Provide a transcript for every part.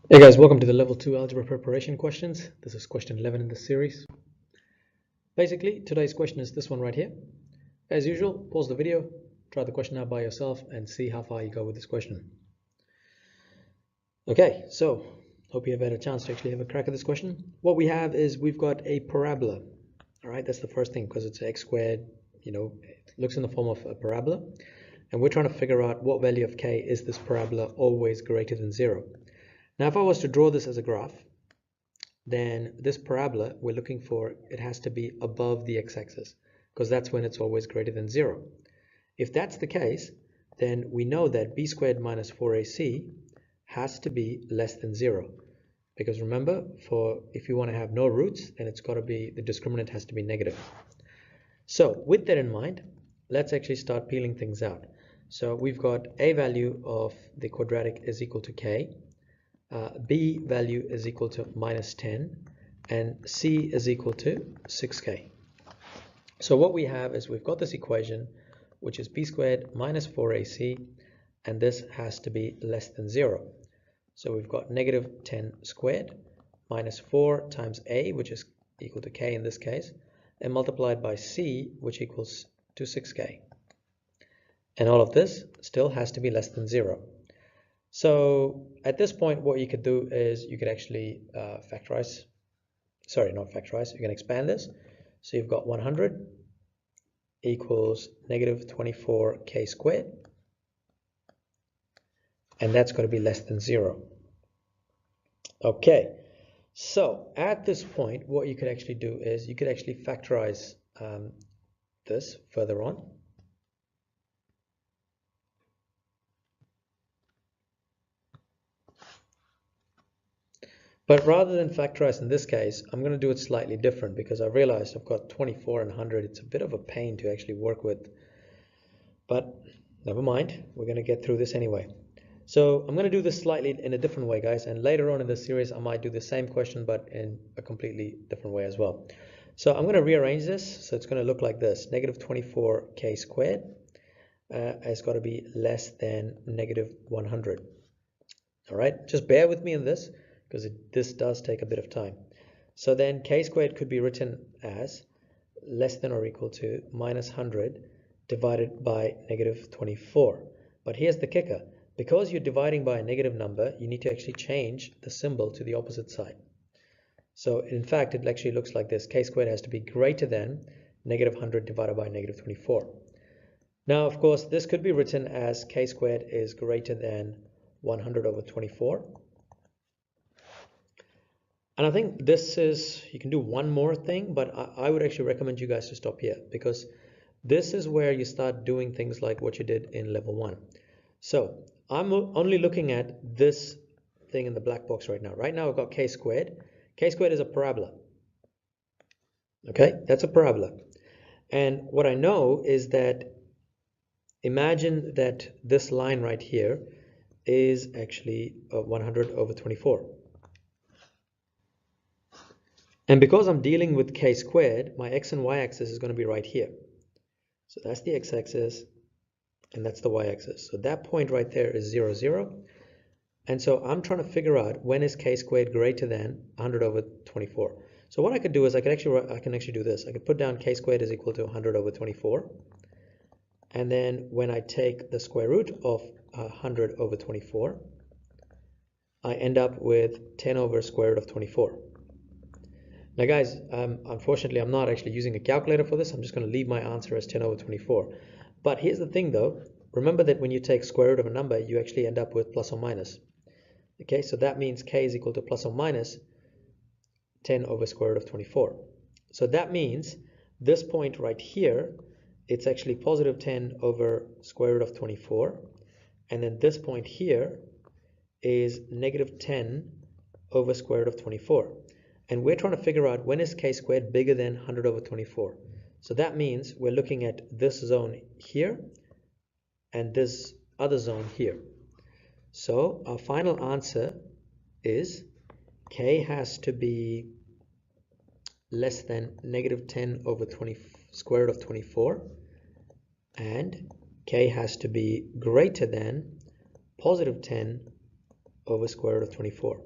Hey guys, welcome to the level 2 algebra preparation questions. This is question 11 in the series. Basically, today's question is this one right here. As usual, pause the video, try the question out by yourself and see how far you go with this question. Okay, so hope you have had a chance to actually have a crack at this question. What we have is we've got a parabola. All right, that's the first thing because it's x squared, it looks in the form of a parabola. And we're trying to figure out what value of k is this parabola always greater than 0. Now, if I was to draw this as a graph, then this parabola we're looking for, it has to be above the x-axis because that's when it's always greater than 0. If that's the case, then we know that b squared minus 4ac has to be less than 0. Because remember, if you want to have no roots, then it's got to be, the discriminant has to be negative. So with that in mind, let's actually start peeling things out. So we've got a value of the quadratic is equal to k. B value is equal to minus 10 and C is equal to 6k. So what we have is we've got this equation which is b squared minus 4ac and this has to be less than 0. So we've got negative 10 squared minus 4 times a, which is equal to k in this case, and multiplied by c, which equals to 6k. And all of this still has to be less than 0. So at this point, what you could do is you could actually factorize, sorry, not factorize, you can expand this. So you've got 100 equals negative 24k squared, and that's going to be less than 0. Okay, so at this point, what you could actually do is you could actually factorize this further on. But rather than factorize in this case, I'm going to do it slightly different because I realized I've got 24 and 100. It's a bit of a pain to actually work with. But never mind, we're going to get through this anyway. So I'm going to do this slightly in a different way, guys. And later on in the series, I might do the same question, but in a completely different way as well. So I'm going to rearrange this. So it's going to look like this. Negative 24k squared has got to be less than negative 100. All right, just bear with me in this, because this does take a bit of time. So then k squared could be written as less than or equal to minus 100 divided by negative 24. But here's the kicker. Because you're dividing by a negative number, you need to actually change the symbol to the opposite side. So in fact, it actually looks like this. K squared has to be greater than negative 100 divided by negative 24. Now, of course, this could be written as k squared is greater than 100 over 24. And I think this is, you can do one more thing, but I would actually recommend you guys to stop here because this is where you start doing things like what you did in level 1. So I'm only looking at this thing in the black box right now. Right now I've got k squared. K squared is a parabola. Okay, that's a parabola. And what I know is that imagine that this line right here is actually 100 over 24. And because I'm dealing with k squared, my x and y axis is going to be right here. So that's the x-axis, and that's the y-axis. So that point right there is 0, 0. And so I'm trying to figure out when is k squared greater than 100 over 24. So what I could do is I can actually do this. I could put down k squared is equal to 100 over 24. And then when I take the square root of 100 over 24, I end up with 10 over square root of 24. Now guys, unfortunately I'm not actually using a calculator for this. I'm just going to leave my answer as 10 over 24. But here's the thing though, remember that when you take square root of a number, you actually end up with plus or minus. Okay, so that means k is equal to plus or minus 10 over square root of 24. So that means this point right here, it's actually positive 10 over square root of 24. And then this point here is negative 10 over square root of 24. And we're trying to figure out when is k squared bigger than 100 over 24. So that means we're looking at this zone here and this other zone here. So our final answer is k has to be less than negative 10 over square root of 24 and k has to be greater than positive 10 over square root of 24.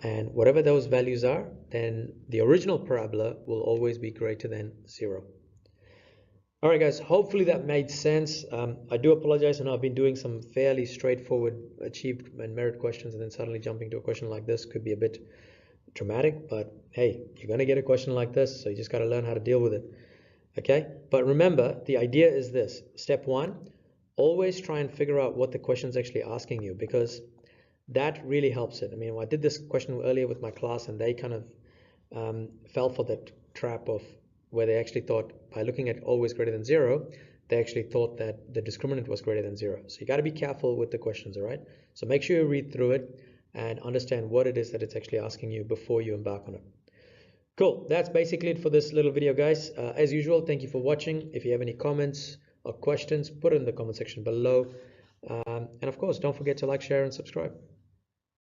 and whatever those values are, then the original parabola will always be greater than 0. All right, guys, hopefully that made sense. I do apologize. I know I've been doing some fairly straightforward achieved and merit questions, and then suddenly jumping to a question like this could be a bit dramatic, but hey, you're going to get a question like this, so you just got to learn how to deal with it. Okay, but remember, the idea is this. Step 1, always try and figure out what the question's actually asking you, because that really helps it. I mean, I did this question earlier with my class, and they kind of fell for that trap of where they actually thought by looking at always greater than 0, they actually thought that the discriminant was greater than 0. So you got to be careful with the questions, all right? So make sure you read through it and understand what it is that it's actually asking you before you embark on it. Cool, that's basically it for this little video, guys. As usual, thank you for watching. If you have any comments or questions, put it in the comment section below. And of course, don't forget to like, share, and subscribe.